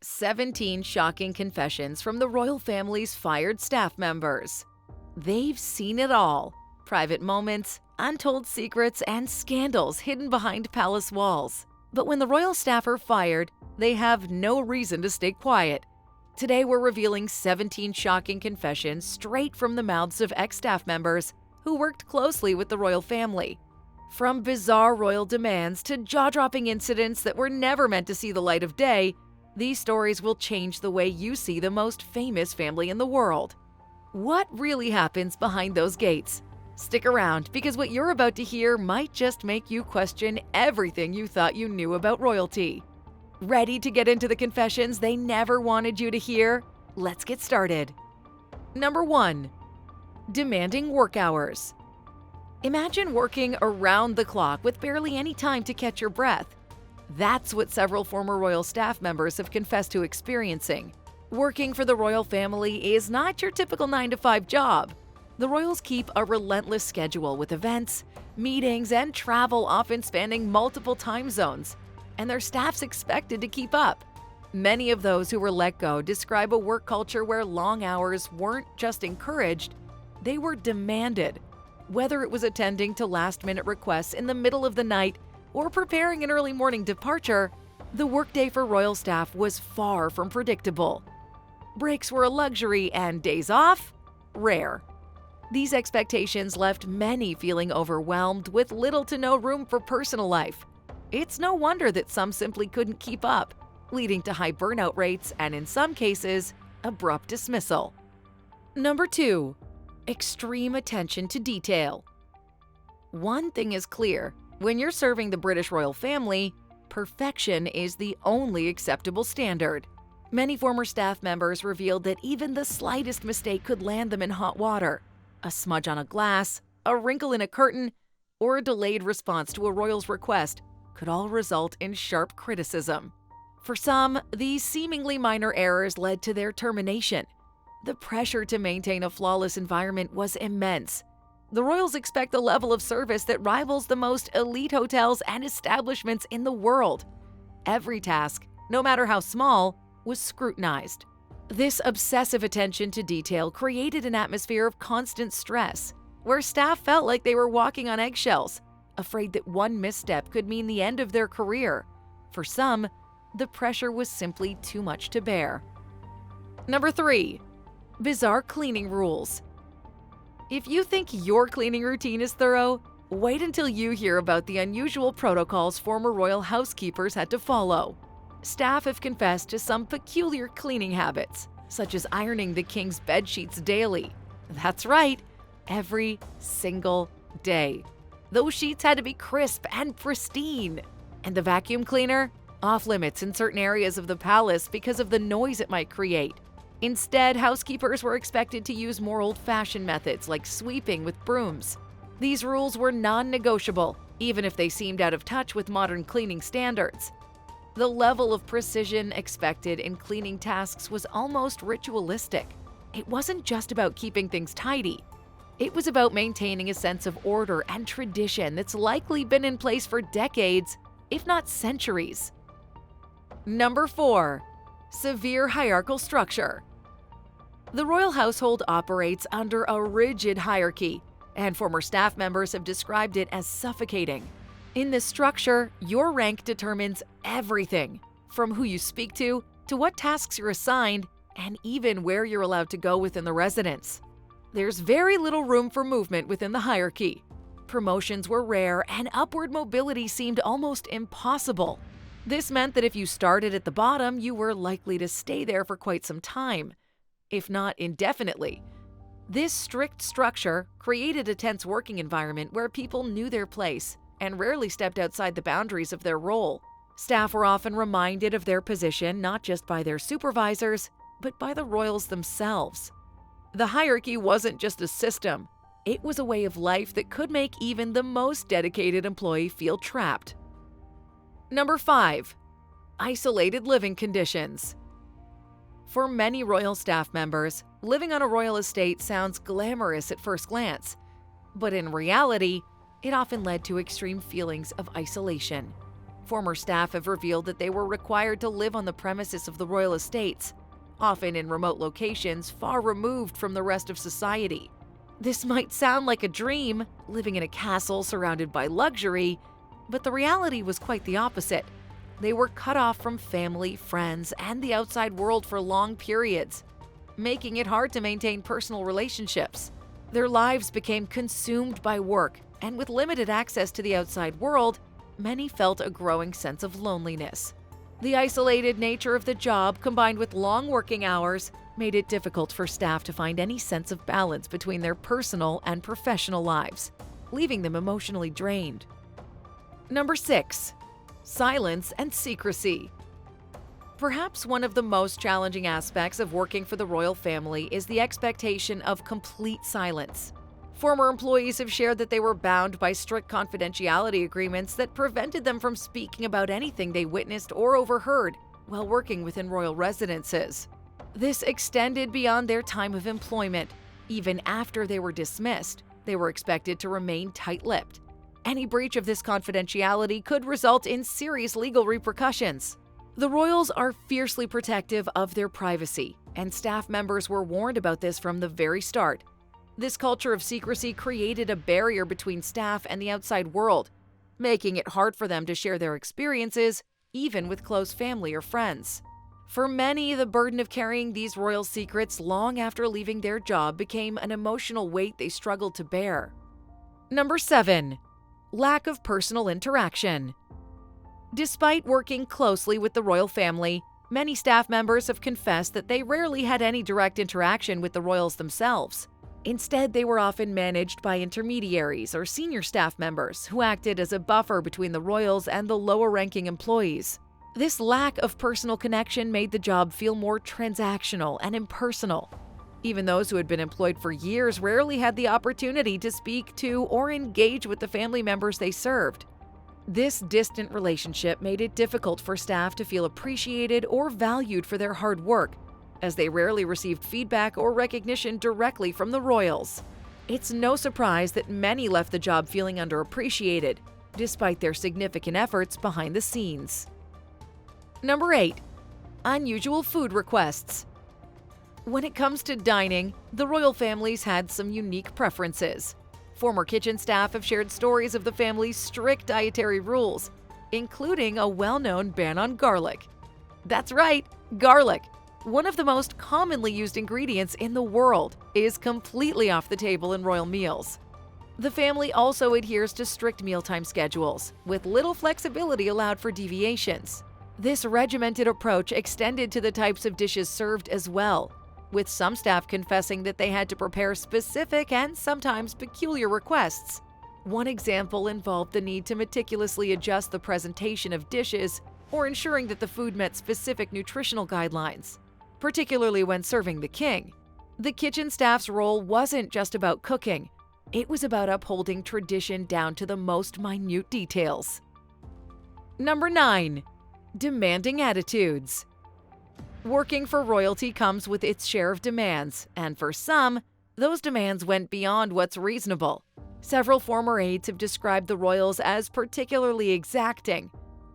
17 shocking confessions from the royal family's fired staff members. They've seen it all: private moments, untold secrets, and scandals hidden behind palace walls. But when the royal staff are fired, they have no reason to stay quiet. Today we're revealing 17 shocking confessions straight from the mouths of ex-staff members who worked closely with the royal family. From bizarre royal demands to jaw-dropping incidents that were never meant to see the light of day, these stories will change the way you see the most famous family in the world. What really happens behind those gates? Stick around, because what you're about to hear might just make you question everything you thought you knew about royalty. Ready to get into the confessions they never wanted you to hear? Let's get started. Number 1. Demanding work hours. Imagine working around the clock with barely any time to catch your breath. That's what several former royal staff members have confessed to experiencing. Working for the royal family is not your typical 9-to-5 job. The royals keep a relentless schedule with events, meetings, and travel often spanning multiple time zones, and their staff's expected to keep up. Many of those who were let go describe a work culture where long hours weren't just encouraged, they were demanded. Whether it was attending to last-minute requests in the middle of the night or preparing an early morning departure, the workday for royal staff was far from predictable. Breaks were a luxury and days off? Rare. These expectations left many feeling overwhelmed with little to no room for personal life. It's no wonder that some simply couldn't keep up, leading to high burnout rates and, in some cases, abrupt dismissal. Number 2. Extreme attention to detail. One thing is clear: when you're serving the British royal family, perfection is the only acceptable standard. Many former staff members revealed that even the slightest mistake could land them in hot water. A smudge on a glass, a wrinkle in a curtain, or a delayed response to a royal's request could all result in sharp criticism. For some, these seemingly minor errors led to their termination. The pressure to maintain a flawless environment was immense. The royals expect a level of service that rivals the most elite hotels and establishments in the world. Every task, no matter how small, was scrutinized. This obsessive attention to detail created an atmosphere of constant stress, where staff felt like they were walking on eggshells, afraid that one misstep could mean the end of their career. For some, the pressure was simply too much to bear. Number 3. Bizarre cleaning rules. If you think your cleaning routine is thorough, wait until you hear about the unusual protocols former royal housekeepers had to follow. Staff have confessed to some peculiar cleaning habits, such as ironing the king's bed sheets daily. That's right, every single day. Those sheets had to be crisp and pristine. And the vacuum cleaner? Off limits in certain areas of the palace because of the noise it might create. Instead, housekeepers were expected to use more old-fashioned methods like sweeping with brooms. These rules were non-negotiable, even if they seemed out of touch with modern cleaning standards. The level of precision expected in cleaning tasks was almost ritualistic. It wasn't just about keeping things tidy. It was about maintaining a sense of order and tradition that's likely been in place for decades, if not centuries. Number 4. Severe hierarchal structure. The royal household operates under a rigid hierarchy, and former staff members have described it as suffocating. In this structure, your rank determines everything, from who you speak to what tasks you're assigned, and even where you're allowed to go within the residence. There's very little room for movement within the hierarchy. Promotions were rare, and upward mobility seemed almost impossible. This meant that if you started at the bottom, you were likely to stay there for quite some time, if not indefinitely. This strict structure created a tense working environment where people knew their place and rarely stepped outside the boundaries of their role. Staff were often reminded of their position not just by their supervisors, but by the royals themselves. The hierarchy wasn't just a system, it was a way of life that could make even the most dedicated employee feel trapped. Number 5. Isolated living conditions. For many royal staff members, living on a royal estate sounds glamorous at first glance, but in reality, it often led to extreme feelings of isolation. Former staff have revealed that they were required to live on the premises of the royal estates, often in remote locations far removed from the rest of society. This might sound like a dream, living in a castle surrounded by luxury, but the reality was quite the opposite. They were cut off from family, friends, and the outside world for long periods, making it hard to maintain personal relationships. Their lives became consumed by work, and with limited access to the outside world, many felt a growing sense of loneliness. The isolated nature of the job, combined with long working hours, made it difficult for staff to find any sense of balance between their personal and professional lives, leaving them emotionally drained. Number 6. Silence and secrecy. Perhaps one of the most challenging aspects of working for the royal family is the expectation of complete silence. Former employees have shared that they were bound by strict confidentiality agreements that prevented them from speaking about anything they witnessed or overheard while working within royal residences. This extended beyond their time of employment. Even after they were dismissed, they were expected to remain tight-lipped. Any breach of this confidentiality could result in serious legal repercussions. The royals are fiercely protective of their privacy, and staff members were warned about this from the very start. This culture of secrecy created a barrier between staff and the outside world, making it hard for them to share their experiences, even with close family or friends. For many, the burden of carrying these royal secrets long after leaving their job became an emotional weight they struggled to bear. Number 7. Lack of personal interaction. Despite working closely with the royal family, many staff members have confessed that they rarely had any direct interaction with the royals themselves. Instead, they were often managed by intermediaries or senior staff members who acted as a buffer between the royals and the lower-ranking employees. This lack of personal connection made the job feel more transactional and impersonal. Even those who had been employed for years rarely had the opportunity to speak to or engage with the family members they served. This distant relationship made it difficult for staff to feel appreciated or valued for their hard work, as they rarely received feedback or recognition directly from the royals. It's no surprise that many left the job feeling underappreciated, despite their significant efforts behind the scenes. Number 8. Unusual food requests. When it comes to dining, the royal families had some unique preferences. Former kitchen staff have shared stories of the family's strict dietary rules, including a well-known ban on garlic. That's right, garlic, one of the most commonly used ingredients in the world, is completely off the table in royal meals. The family also adheres to strict mealtime schedules, with little flexibility allowed for deviations. This regimented approach extended to the types of dishes served as well, with some staff confessing that they had to prepare specific and sometimes peculiar requests. One example involved the need to meticulously adjust the presentation of dishes or ensuring that the food met specific nutritional guidelines, particularly when serving the king. The kitchen staff's role wasn't just about cooking. It was about upholding tradition down to the most minute details. Number 9. Demanding attitudes. Working for royalty comes with its share of demands, and for some, those demands went beyond what's reasonable. Several former aides have described the royals as particularly exacting,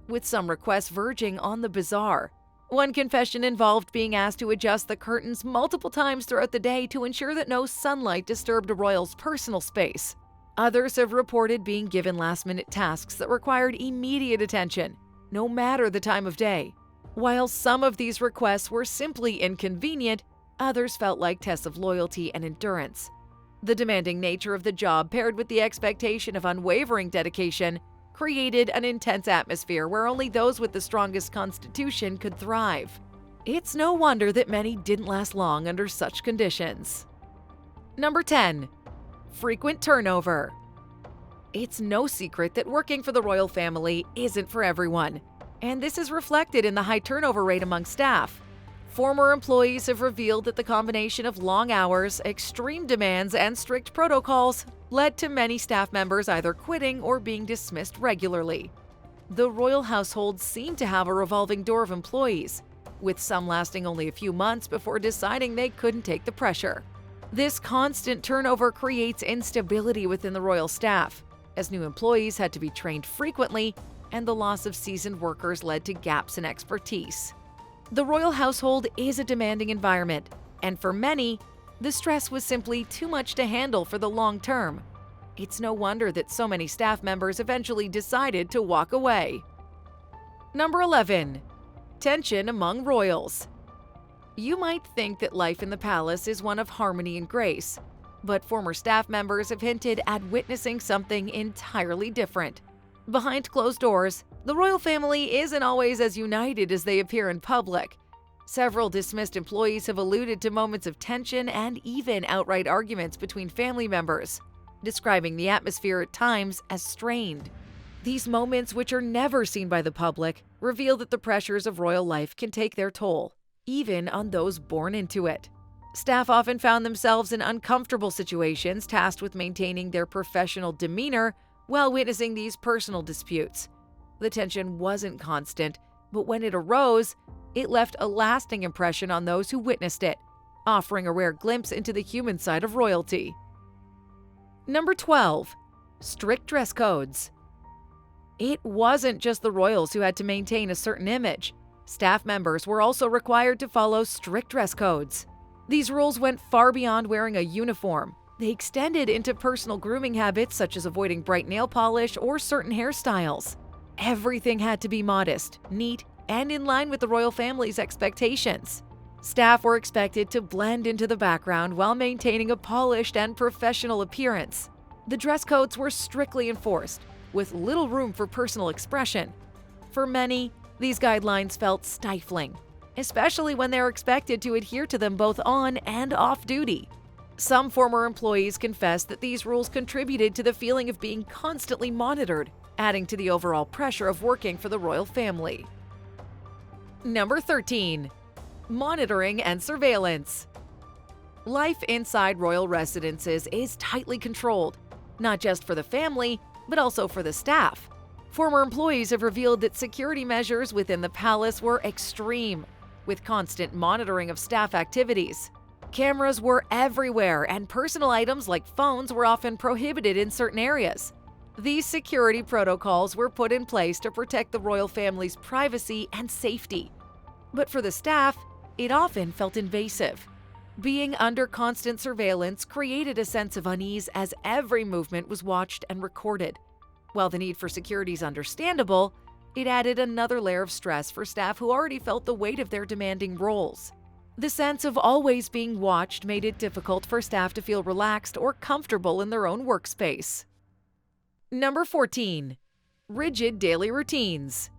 with some requests verging on the bizarre. One confession involved being asked to adjust the curtains multiple times throughout the day to ensure that no sunlight disturbed a royal's personal space. Others have reported being given last-minute tasks that required immediate attention, no matter the time of day. While some of these requests were simply inconvenient, others felt like tests of loyalty and endurance. The demanding nature of the job, paired with the expectation of unwavering dedication, created an intense atmosphere where only those with the strongest constitution could thrive. It's no wonder that many didn't last long under such conditions. Number 10. Frequent turnover. It's no secret that working for the royal family isn't for everyone, and this is reflected in the high turnover rate among staff. Former employees have revealed that the combination of long hours, extreme demands, and strict protocols led to many staff members either quitting or being dismissed regularly. The royal household seemed to have a revolving door of employees, with some lasting only a few months before deciding they couldn't take the pressure. This constant turnover creates instability within the royal staff, as new employees had to be trained frequently and the loss of seasoned workers led to gaps in expertise. The royal household is a demanding environment, and for many, the stress was simply too much to handle for the long term. It's no wonder that so many staff members eventually decided to walk away. Number 11. Tension among royals. You might think that life in the palace is one of harmony and grace, but former staff members have hinted at witnessing something entirely different. Behind closed doors, the royal family isn't always as united as they appear in public. Several dismissed employees have alluded to moments of tension and even outright arguments between family members, describing the atmosphere at times as strained. These moments, which are never seen by the public, reveal that the pressures of royal life can take their toll, even on those born into it. Staff often found themselves in uncomfortable situations tasked with maintaining their professional demeanor while witnessing these personal disputes. The tension wasn't constant, but when it arose, it left a lasting impression on those who witnessed it, offering a rare glimpse into the human side of royalty. Number 12. Strict dress codes. It wasn't just the royals who had to maintain a certain image. Staff members were also required to follow strict dress codes. These rules went far beyond wearing a uniform. They extended into personal grooming habits such as avoiding bright nail polish or certain hairstyles. Everything had to be modest, neat, and in line with the royal family's expectations. Staff were expected to blend into the background while maintaining a polished and professional appearance. The dress codes were strictly enforced, with little room for personal expression. For many, these guidelines felt stifling, especially when they're expected to adhere to them both on and off duty. Some former employees confessed that these rules contributed to the feeling of being constantly monitored, adding to the overall pressure of working for the royal family. Number 13. Monitoring and surveillance. Life inside royal residences is tightly controlled, not just for the family, but also for the staff. Former employees have revealed that security measures within the palace were extreme, with constant monitoring of staff activities. Cameras were everywhere, and personal items like phones were often prohibited in certain areas. These security protocols were put in place to protect the royal family's privacy and safety. But for the staff, it often felt invasive. Being under constant surveillance created a sense of unease as every movement was watched and recorded. While the need for security is understandable, it added another layer of stress for staff who already felt the weight of their demanding roles. The sense of always being watched made it difficult for staff to feel relaxed or comfortable in their own workspace. Number 14. Rigid daily routines.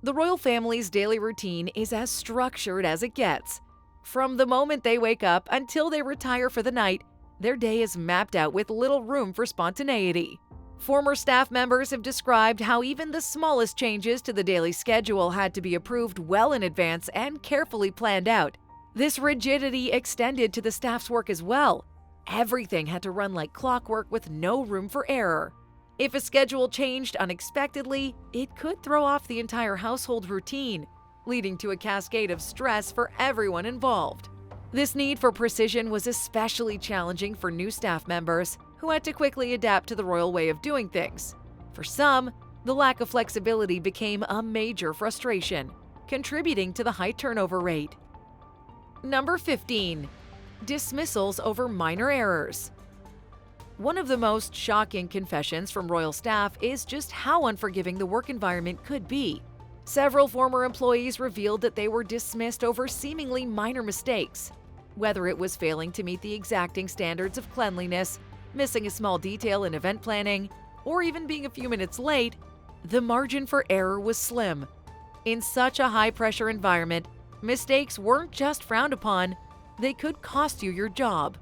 The royal family's daily routine is as structured as it gets. From the moment they wake up until they retire for the night, their day is mapped out with little room for spontaneity. Former staff members have described how even the smallest changes to the daily schedule had to be approved well in advance and carefully planned out. This rigidity extended to the staff's work as well. Everything had to run like clockwork with no room for error. If a schedule changed unexpectedly, it could throw off the entire household routine, leading to a cascade of stress for everyone involved. This need for precision was especially challenging for new staff members who had to quickly adapt to the royal way of doing things. For some, the lack of flexibility became a major frustration, contributing to the high turnover rate. Number 15. Dismissals over minor errors. One of the most shocking confessions from royal staff is just how unforgiving the work environment could be. Several former employees revealed that they were dismissed over seemingly minor mistakes. Whether it was failing to meet the exacting standards of cleanliness, missing a small detail in event planning, or even being a few minutes late, the margin for error was slim. In such a high-pressure environment, mistakes weren't just frowned upon, they could cost you your job.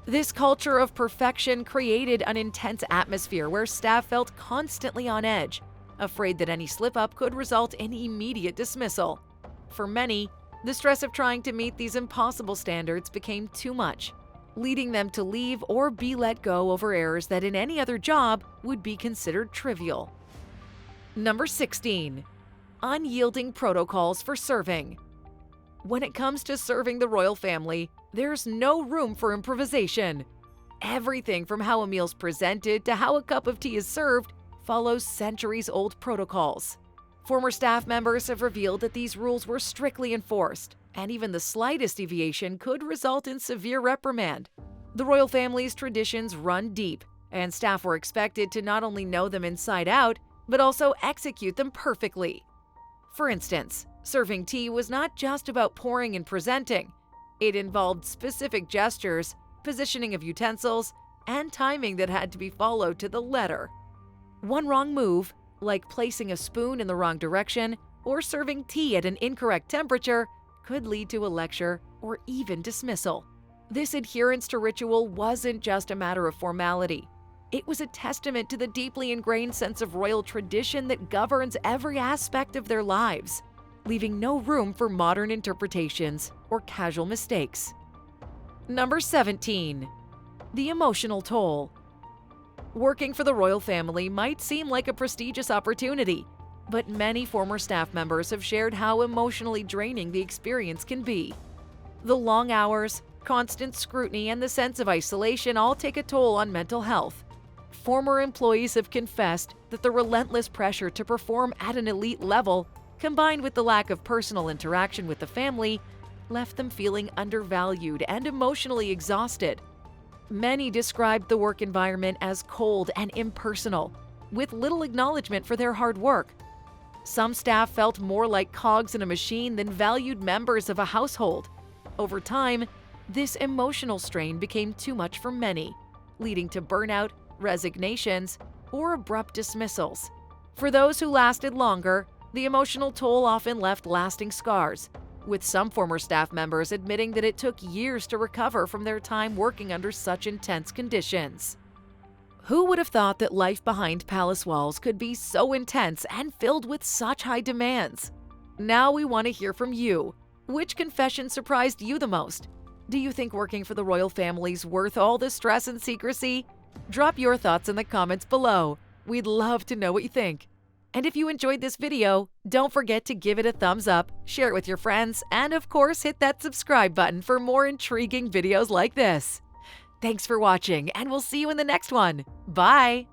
This culture of perfection created an intense atmosphere where staff felt constantly on edge, afraid that any slip-up could result in immediate dismissal. For many, the stress of trying to meet these impossible standards became too much, leading them to leave or be let go over errors that in any other job would be considered trivial. Number 16. Unyielding protocols for serving. When it comes to serving the royal family, there's no room for improvisation. Everything from how a meal's presented to how a cup of tea is served follows centuries-old protocols. Former staff members have revealed that these rules were strictly enforced, and even the slightest deviation could result in severe reprimand. The royal family's traditions run deep, and staff were expected to not only know them inside out, but also execute them perfectly. For instance, serving tea was not just about pouring and presenting. It involved specific gestures, positioning of utensils, and timing that had to be followed to the letter. One wrong move, like placing a spoon in the wrong direction or serving tea at an incorrect temperature, could lead to a lecture or even dismissal. This adherence to ritual wasn't just a matter of formality. It was a testament to the deeply ingrained sense of royal tradition that governs every aspect of their lives, leaving no room for modern interpretations or casual mistakes. Number 17. The emotional toll. Working for the royal family might seem like a prestigious opportunity, but many former staff members have shared how emotionally draining the experience can be. The long hours, constant scrutiny, and the sense of isolation all take a toll on mental health. Former employees have confessed that the relentless pressure to perform at an elite level, combined with the lack of personal interaction with the family, left them feeling undervalued and emotionally exhausted. Many described the work environment as cold and impersonal, with little acknowledgement for their hard work. Some staff felt more like cogs in a machine than valued members of a household. Over time, this emotional strain became too much for many, leading to burnout, resignations, or abrupt dismissals. For those who lasted longer, the emotional toll often left lasting scars, with some former staff members admitting that it took years to recover from their time working under such intense conditions. Who would have thought that life behind palace walls could be so intense and filled with such high demands? Now we want to hear from you. Which confession surprised you the most? Do you think working for the royal family is worth all the stress and secrecy? Drop your thoughts in the comments below. We'd love to know what you think. And if you enjoyed this video, don't forget to give it a thumbs up, share it with your friends, and of course hit that subscribe button for more intriguing videos like this. Thanks for watching, and we'll see you in the next one. Bye!